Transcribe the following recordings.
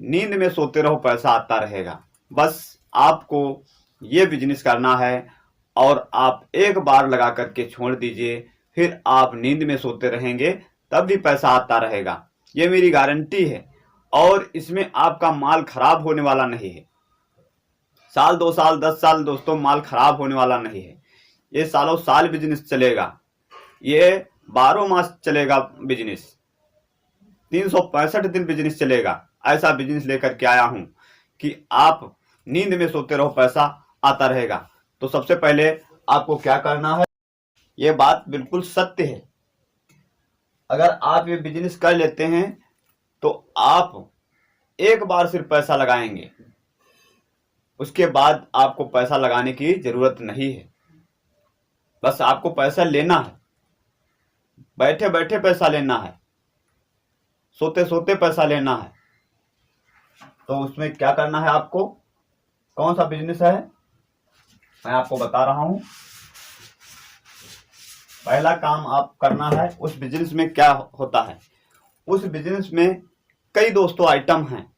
नींद में सोते रहो पैसा आता रहेगा। बस आपको ये बिजनेस करना है और आप एक बार लगा करके छोड़ दीजिए, फिर आप नींद में सोते रहेंगे तब भी पैसा आता रहेगा। ये मेरी गारंटी है और इसमें आपका माल खराब होने वाला नहीं है। साल 2 साल 10 साल दोस्तों माल खराब होने वाला नहीं है। ये सालों साल बिजनेस चलेगा, ये 12 मास चलेगा बिजनेस, 365 दिन बिजनेस चलेगा। ऐसा बिजनेस लेकर के आया हूं कि आप नींद में सोते रहो पैसा आता रहेगा। तो सबसे पहले आपको क्या करना है, ये बात बिल्कुल सत्य है। अगर आप ये बिजनेस कर लेते हैं तो आप एक बार सिर्फ पैसा लगाएंगे, उसके बाद आपको पैसा लगाने की जरूरत नहीं है। बस आपको पैसा लेना है, बैठे बैठे पैसा लेना है, सोते सोते पैसा लेना है। तो उसमें क्या करना है आपको, कौन सा बिजनेस है मैं आपको बता रहा हूं। पहला काम आप करना है, उस बिजनेस में क्या होता है, उस बिजनेस में कई दोस्तों आइटम हैं,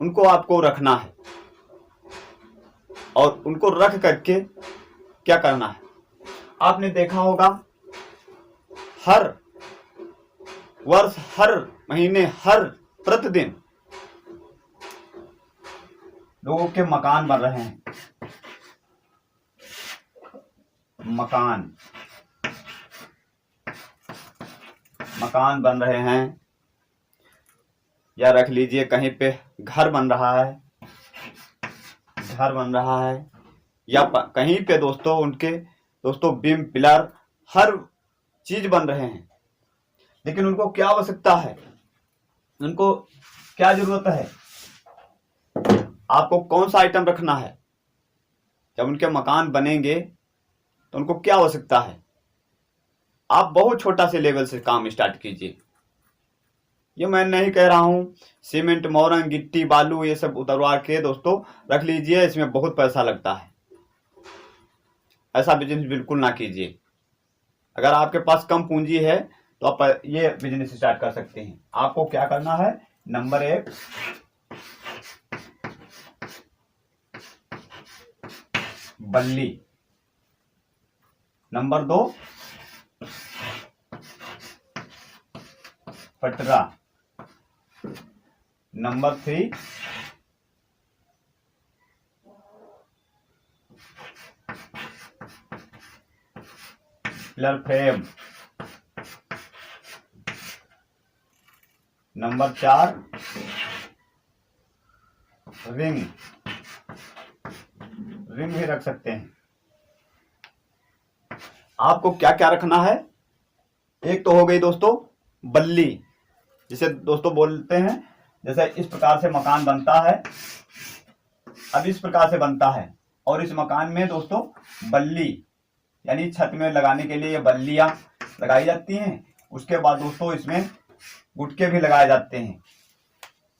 उनको आपको रखना है और उनको रख करके क्या करना है। आपने देखा होगा हर वर्ष, हर महीने, हर प्रतिदिन लोगों के मकान बन रहे हैं, मकान बन रहे हैं, या रख लीजिए कहीं पे घर बन रहा है, या कहीं पे दोस्तों उनके बीम पिलर हर चीज बन रहे हैं। लेकिन उनको क्या आवश्यकता है, उनको क्या जरूरत है, आपको कौन सा आइटम रखना है। जब उनके मकान बनेंगे तो उनको क्या आवश्यकता है, आप बहुत छोटा से लेवल से काम स्टार्ट कीजिए। ये मैं नहीं कह रहा हूं सीमेंट, मोरंग, गिट्टी, बालू ये सब उतरवा के दोस्तों रख लीजिए, इसमें बहुत पैसा लगता है। ऐसा बिजनेस बिल्कुल ना कीजिए। अगर आपके पास कम पूंजी है तो आप ये बिजनेस स्टार्ट कर सकते हैं। आपको क्या करना है, नंबर 1 बल्ली, नंबर 2 पटरा, number 3 pillar frame, number 4 ring भी रख सकते हैं। आपको क्या क्या रखना है, एक तो हो गई दोस्तों बल्ली, जिसे दोस्तों बोलते हैं, जैसे इस प्रकार से मकान बनता है, अब इस प्रकार से बनता है, और इस मकान में दोस्तों बल्ली यानी छत में लगाने के लिए ये बल्लियां लगाई जाती हैं। उसके बाद दोस्तों इसमें गुटके भी लगाए जाते हैं,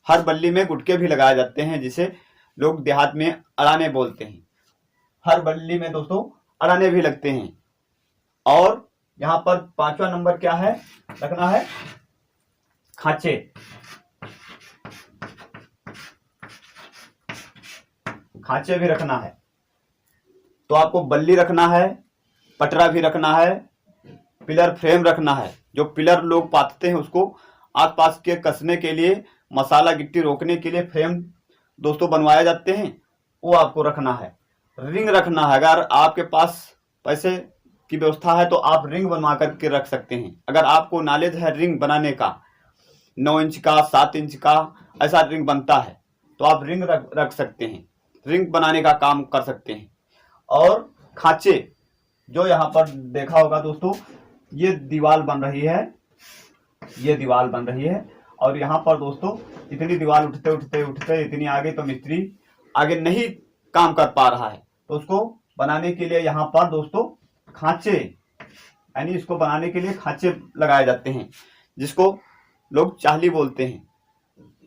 हर बल्ली में गुटके भी लगाए जाते हैं, जिसे लोग देहात में अड़ाने बोलते हैं। हर बल्ली में दोस्तों अड़ाने भी लगते हैं। और यहाँ पर 5वां नंबर क्या है, रखना है खांचे। खांचे भी रखना है। तो आपको बल्ली रखना है, पटरा भी रखना है, पिलर फ्रेम रखना है। जो पिलर लोग पातते हैं उसको आसपास के कसने के लिए, मसाला गिट्टी रोकने के लिए फ्रेम दोस्तों बनवाए जाते हैं, वो आपको रखना है। रिंग रखना है, अगर आपके पास पैसे की व्यवस्था है तो आप रिंग बनवा करके रख सकते हैं। अगर आपको नॉलेज है रिंग बनाने का, 9 इंच का, 7 इंच का ऐसा रिंग बनता है, तो आप रिंग रख सकते हैं, रिंग बनाने का काम कर सकते हैं। और खांचे, जो यहाँ पर देखा होगा दोस्तों, ये दीवार बन रही है, ये दीवार बन रही है, और यहाँ पर दोस्तों इतनी दीवार उठते उठते उठते इतनी आगे, तो मिस्त्री आगे नहीं काम कर पा रहा है, तो उसको बनाने के लिए यहाँ पर दोस्तों खांचे, यानी इसको बनाने के लिए खांचे लगाए जाते हैं, जिसको लोग चाहली बोलते हैं,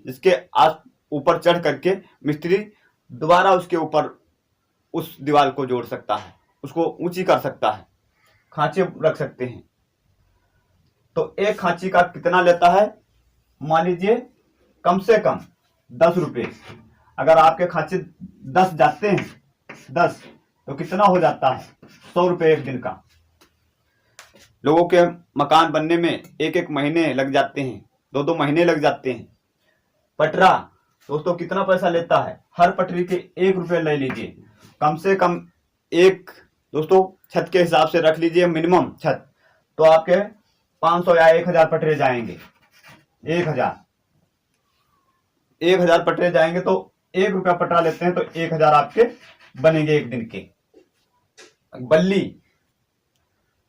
जिसके ऊपर चढ़ करके मिस्त्री दोबारा उसके ऊपर उस दीवार को जोड़ सकता है, उसको ऊंची कर सकता है। खांचे रख सकते हैं। तो एक खांची का कितना लेता है, मान लीजिए कम से कम 10 रुपये। अगर आपके खांचे 10 जाते हैं 10, तो कितना हो जाता है 100 रुपये एक दिन का। लोगों के मकान बनने में 1-1 महीने लग जाते हैं, 2-2 महीने लग जाते हैं। पटरा दोस्तों कितना पैसा लेता है, हर पटरी के 1 रुपये ले लीजिए। कम से कम एक दोस्तों छत के हिसाब से रख लीजिए, मिनिमम छत, तो आपके 500 या 1000 पटरे जाएंगे। 1000 पटरे जाएंगे तो 1 रुपया पटरा लेते हैं तो 1000 आपके बनेंगे एक दिन के।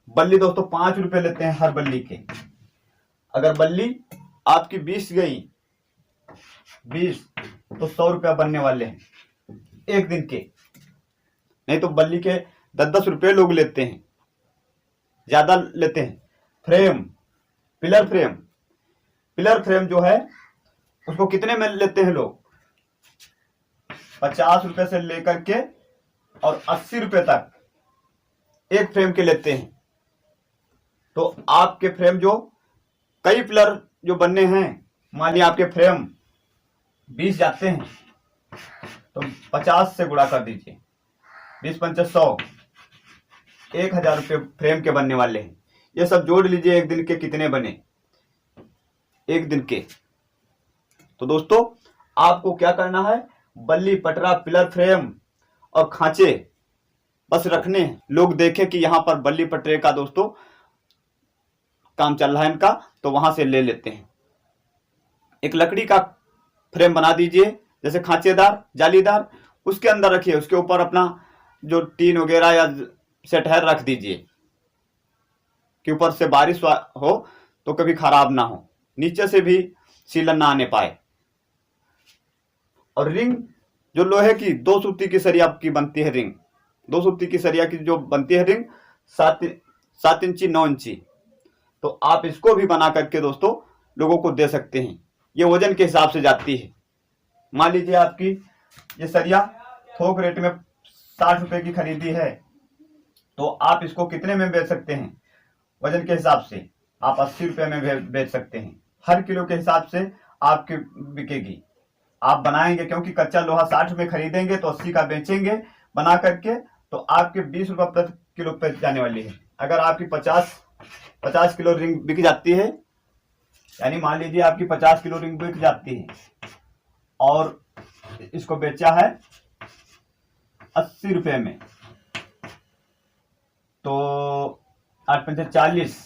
बल्ली दोस्तों 5 रुपये लेते हैं हर बल्ली के। अगर बल्ली आपकी 20 गई 20 तो 100 रुपया बनने वाले हैं एक दिन के। नहीं तो बल्ली के 10-10 रुपये लोग लेते हैं, ज्यादा लेते हैं। पिलर फ्रेम जो है उसको कितने में लेते हैं लोग, 50 रुपये से लेकर के और 80 रुपये तक एक फ्रेम के लेते हैं। तो आपके फ्रेम जो कई पिलर जो बनने हैं, मान लीजिए आपके फ्रेम 20 जाते हैं तो 50 से गुणा कर दीजिए, 20-5 100, 1000 रुपये फ्रेम के बनने वाले हैं। ये सब जोड़ लीजिए एक दिन के कितने बने एक दिन के। तो दोस्तों आपको क्या करना है, बल्ली, पटरा, पिलर फ्रेम और खांचे बस रखने हैं। लोग देखें कि यहां पर बल्ली पटरे का दोस्तों काम चल रहा है इनका, तो वहां से ले लेते हैं। एक लकड़ी का फ्रेम बना दीजिए, जैसे खांचेदार जालीदार, उसके अंदर रखिए, उसके ऊपर अपना जो टीन वगैरह या सेटहर रख दीजिए कि ऊपर से बारिश हो तो कभी खराब ना हो, नीचे से भी सीलन ना आने पाए। और रिंग जो लोहे की 2 सूती की सरिया की बनती है, रिंग 2 सूती की सरिया की जो बनती है रिंग 7 इंची 9 इंची, तो आप इसको भी बना करके दोस्तों लोगों को दे सकते हैं। ये वजन के हिसाब से जाती है। मान लीजिए आपकी ये सरिया थोक रेट में 60 रुपए की खरीदी है, तो आप इसको कितने में बेच सकते हैं, वजन के हिसाब से आप 80 रुपए में बेच सकते हैं। हर किलो के हिसाब से आपकी बिकेगी। आप बनाएंगे, क्योंकि कच्चा लोहा 60 रुपए खरीदेंगे तो 80 का बेचेंगे बना करके, तो आपके 20 रुपये प्रति किलो पे जाने वाली है। अगर आपकी 50 किलो रिंग बिक जाती है, यानी मान लीजिए आपकी 50 किलो रिंग बिक जाती है और इसको बेचा है 80 रुपए में, तो 8×5 40,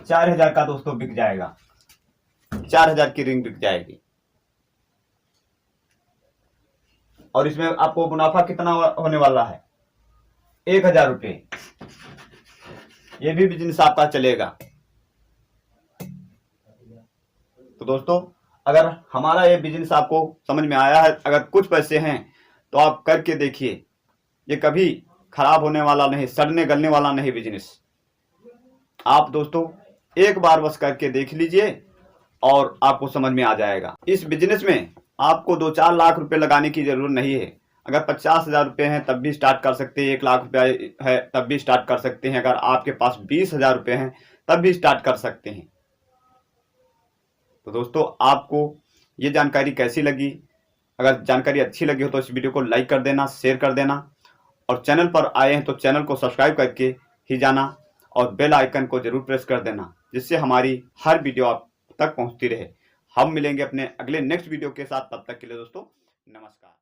4000 का दोस्तों बिक जाएगा। 4000 की रिंग बिक जाएगी। और इसमें आपको मुनाफा कितना होने वाला है, 1000 रुपये। ये भी बिजनेस आपका चलेगा। तो दोस्तों अगर हमारा ये बिजनेस आपको समझ में आया है, अगर कुछ पैसे हैं तो आप करके देखिए, ये कभी खराब होने वाला नहीं, सड़ने गलने वाला नहीं बिजनेस। आप दोस्तों एक बार बस करके देख लीजिए और आपको समझ में आ जाएगा। इस बिजनेस में आपको 2-4 लाख रुपए लगाने की जरूरत नहीं है। अगर 50,000 रुपये हैं तब भी स्टार्ट कर सकते हैं, 1 लाख रुपये है तब भी स्टार्ट कर सकते हैं, अगर आपके पास 20,000 रुपये हैं तब भी स्टार्ट कर सकते हैं। तो दोस्तों आपको ये जानकारी कैसी लगी? अगर जानकारी अच्छी लगी हो तो इस वीडियो को लाइक कर देना, शेयर कर देना, और चैनल पर आए हैं तो चैनल को सब्सक्राइब करके ही जाना और बेल आइकन को जरूर प्रेस कर देना, जिससे हमारी हर वीडियो आप तक पहुंचती रहे। हम मिलेंगे अपने अगले नेक्स्ट वीडियो के साथ, तब तक के लिए दोस्तों नमस्कार।